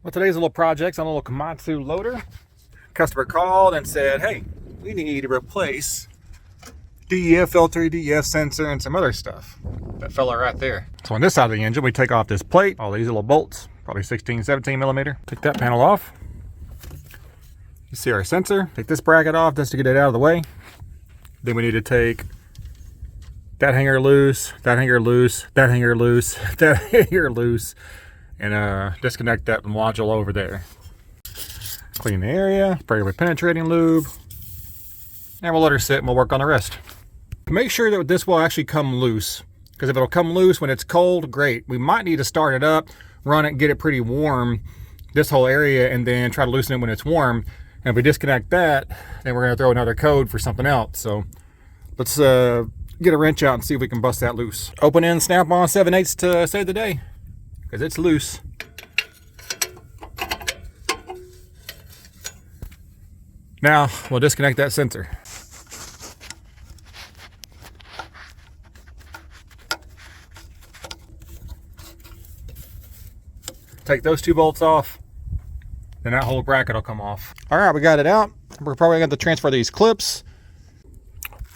Well, today's little project's on a little Komatsu loader. Customer called and said, hey, we need to replace DEF filter, DEF sensor, and some other stuff. That fella right there. So on this side of the engine, we take off this plate, all these little bolts, probably 16, 17 millimeter. Take that panel off. You see our sensor. Take this bracket off just to get it out of the way. Then we need to take that hanger loose, that hanger loose, that hanger loose, that hanger loose, and disconnect that module over there. Clean the area, spray it with penetrating lube, and we'll let her sit and we'll work on the rest. Make sure that this will actually come loose, because if it'll come loose when it's cold, great. We might need to start it up, run it, get it pretty warm, this whole area, and then try to loosen it when it's warm. And if we disconnect that, then we're going to throw another code for something else. So let's get a wrench out and see if we can bust that loose. Open in, snap on 7/8 to save the day, because it's loose. Now we'll disconnect that sensor. Take those two bolts off, then that whole bracket will come off. All right, we got it out. We're probably going to transfer these clips.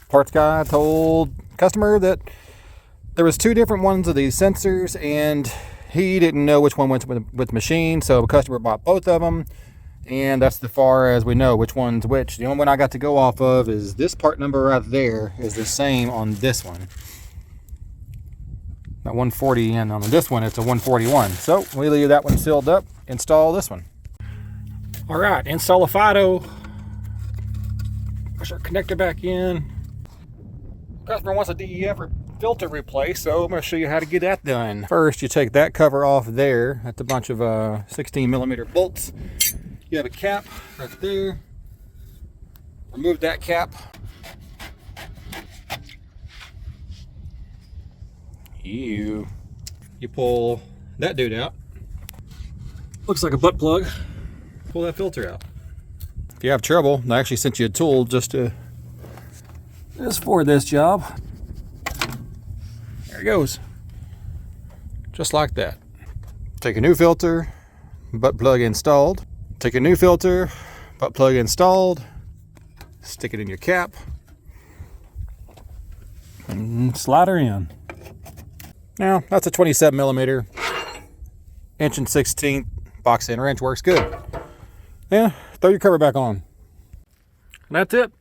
Parts guy told customer that there was two different ones of these sensors, and he didn't know which one went with the machine, so the customer bought both of them, and that's as far as we know which one's which. The only one I got to go off of is this part number right there is the same on this one. Not 140, and on this one it's a 141. So we leave that one sealed up, install this one. All right, install a FIDO. Push our connector back in. Customer wants a DEF filter replaced, so I'm going to show you how to get that done. First, you take that cover off there. That's a bunch of 16 millimeter bolts. You have a cap right there. Remove that cap. You pull that dude out. Looks like a butt plug. Pull that filter out. If you have trouble, I actually sent you a tool just for this job. There it goes. Just like that. Take a new filter, butt plug installed. Take a new filter, butt plug installed. Stick it in your cap. And slide her in. Now, that's a 27 millimeter, 1/16 box end wrench, works good. Yeah, throw your cover back on. And that's it.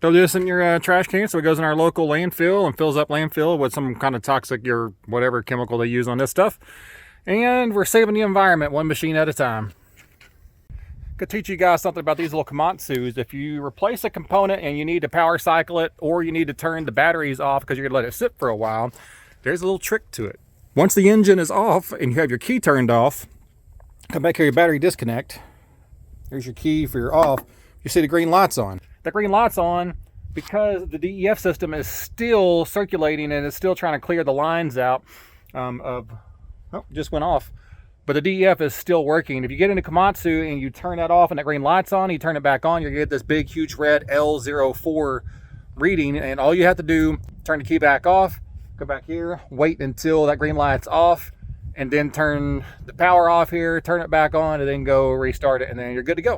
Throw this in your trash can so it goes in our local landfill and fills up landfill with some kind of toxic or whatever chemical they use on this stuff. And we're saving the environment one machine at a time. Could teach you guys something about these little Komatsus. If you replace a component and you need to power cycle it, or you need to turn the batteries off because you're going to let it sit for a while, there's a little trick to it. Once the engine is off and you have your key turned off, come back here, your battery disconnect. There's your key for your off. You see the green light's on. The green light's on because the DEF system is still circulating and it's still trying to clear the lines out just went off. But the DEF is still working. If you get into Komatsu and you turn that off and that green light's on, you turn it back on, you get this big, huge red L04 reading, and all you have to do, turn the key back off, go back here, wait until that green light's off, and then turn the power off here, turn it back on, and then go restart it, and then you're good to go.